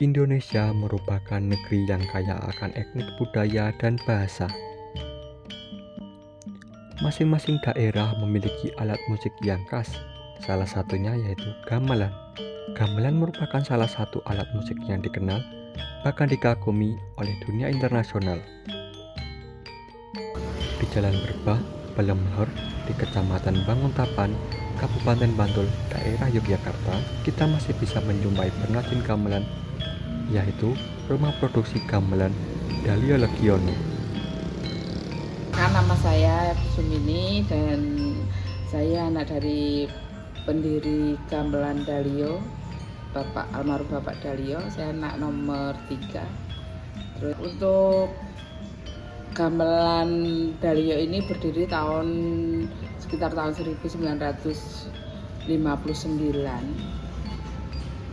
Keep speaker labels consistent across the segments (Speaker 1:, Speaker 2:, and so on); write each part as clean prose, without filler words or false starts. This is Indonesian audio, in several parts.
Speaker 1: Indonesia merupakan negeri yang kaya akan etnik budaya dan bahasa. Masing-masing daerah memiliki alat musik yang khas, salah satunya yaitu gamelan. Gamelan merupakan salah satu alat musik yang dikenal, bahkan dikagumi oleh dunia internasional. Di Jalan Berbah, Belemhor, di Kecamatan Banguntapan, Kabupaten Bantul, daerah Yogyakarta, kita masih bisa menjumpai pengrajin gamelan, yaitu Rumah Produksi Gamelan Dalio Legiono.
Speaker 2: Nama saya Sumini dan saya anak dari pendiri Gamelan Dalio, almarhum Bapak Dalio. Saya anak nomor 3. Terus untuk Gamelan Dalio ini berdiri sekitar tahun 1959.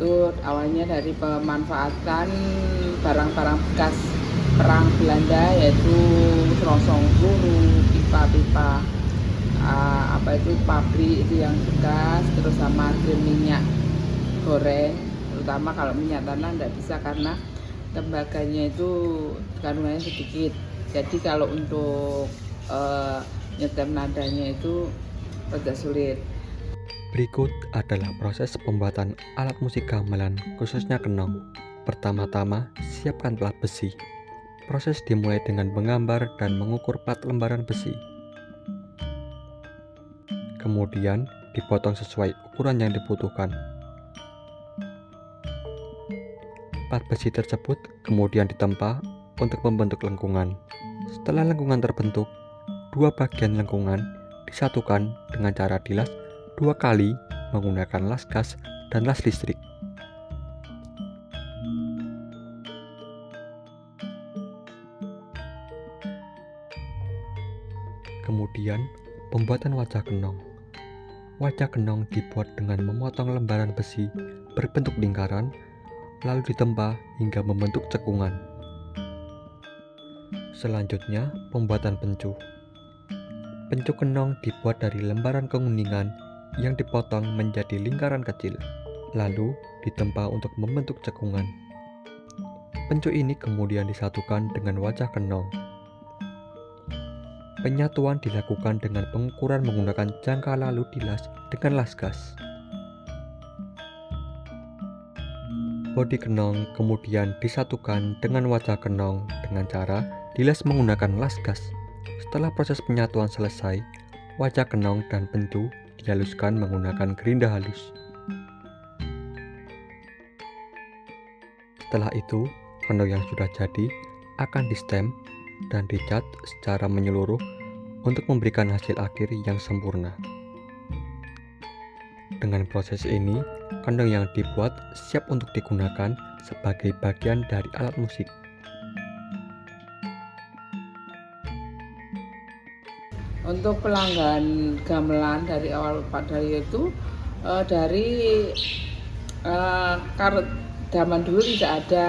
Speaker 2: Itu awalnya dari pemanfaatan barang-barang bekas perang Belanda, yaitu selongsong peluru, pipa-pipa pabrik itu yang bekas, terus sama grill minyak goreng, terutama kalau minyak tanah tidak bisa karena tembaganya itu kandungannya sedikit. Jadi kalau untuk nyetem nadanya itu agak sulit.
Speaker 1: Berikut adalah proses pembuatan alat musik gamelan, khususnya kenong. Pertama-tama, siapkan plat besi. Proses dimulai dengan menggambar dan mengukur plat lembaran besi. Kemudian, dipotong sesuai ukuran yang dibutuhkan. Plat besi tersebut kemudian ditempa untuk membentuk lengkungan. Setelah lengkungan terbentuk, dua bagian lengkungan disatukan dengan cara dilas 2 kali menggunakan las gas dan las listrik. Kemudian, pembuatan wajah kenong. Wajah kenong dibuat dengan memotong lembaran besi berbentuk lingkaran, lalu ditempa hingga membentuk cekungan. Selanjutnya, pembuatan pencu. Pencu kenong dibuat dari lembaran kenguningan yang dipotong menjadi lingkaran kecil, lalu ditempa untuk membentuk cekungan. Pencu ini kemudian disatukan dengan wajah kenong. Penyatuan dilakukan dengan pengukuran menggunakan jangka lalu dilas dengan las gas. Bodi kenong kemudian disatukan dengan wajah kenong dengan cara dilas menggunakan las gas. Setelah proses penyatuan selesai, wajah kenong dan pencu dihaluskan menggunakan gerinda halus. Setelah itu, kenong yang sudah jadi akan di-stem dan dicat secara menyeluruh untuk memberikan hasil akhir yang sempurna. Dengan proses ini, kendang yang dibuat siap untuk digunakan sebagai bagian dari alat musik.
Speaker 2: Untuk pelanggan gamelan dari awal Pak Dalio itu dari zaman dulu tidak ada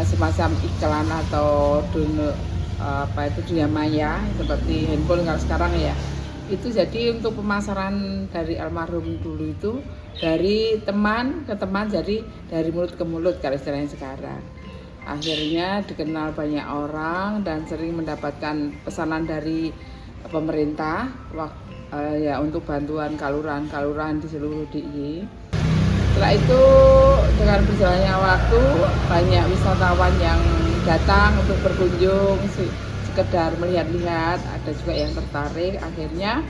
Speaker 2: semacam iklan atau dunia maya seperti handphone kalau sekarang ya. Itu jadi untuk pemasaran dari almarhum dulu itu dari teman ke teman, jadi dari mulut ke mulut kalau istilahnya sekarang. Akhirnya dikenal banyak orang dan sering mendapatkan pesanan dari pemerintah untuk bantuan kaluran di seluruh DIY. Setelah itu dengan berjalannya waktu banyak wisatawan yang datang untuk berkunjung, sekedar melihat-lihat, ada juga yang tertarik. Akhirnya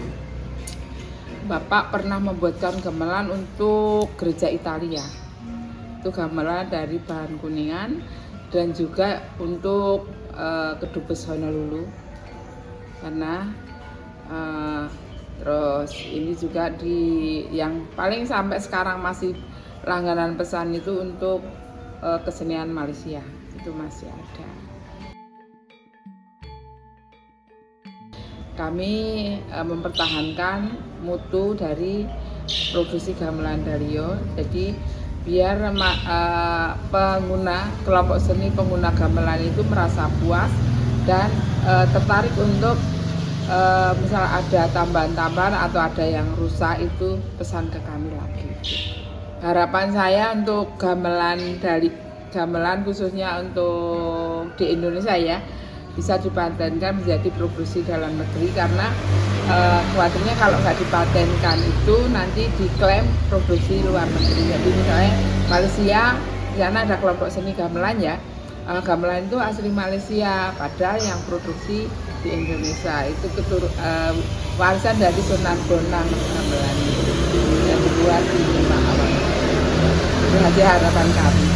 Speaker 2: Bapak pernah membuatkan gamelan untuk gereja Italia. Itu gamelan dari bahan kuningan dan juga untuk Kedubes Honolulu. Karena terus ini juga yang paling sampai sekarang masih langganan pesan itu untuk kesenian Malaysia, itu masih ada. Kami mempertahankan mutu dari produksi gamelan Dalio, jadi biar kelompok seni pengguna gamelan itu merasa puas dan tertarik untuk misalnya ada tambahan-tambahan atau ada yang rusak itu pesan ke kami lagi. harapan saya untuk gamelan khususnya untuk di Indonesia ya, bisa dipatenkan menjadi produksi dalam negeri, karena khawatirnya kalau nggak dipatenkan itu nanti diklaim produksi luar negeri. Jadi misalnya Malaysia, di sana ada kelompok seni gamelan ya, gamelan itu asli Malaysia, padahal yang produksi di Indonesia. Itu warisan dari Sunan Bonang gamelan yang dibuat di Jepang awal. Itu harapan kami.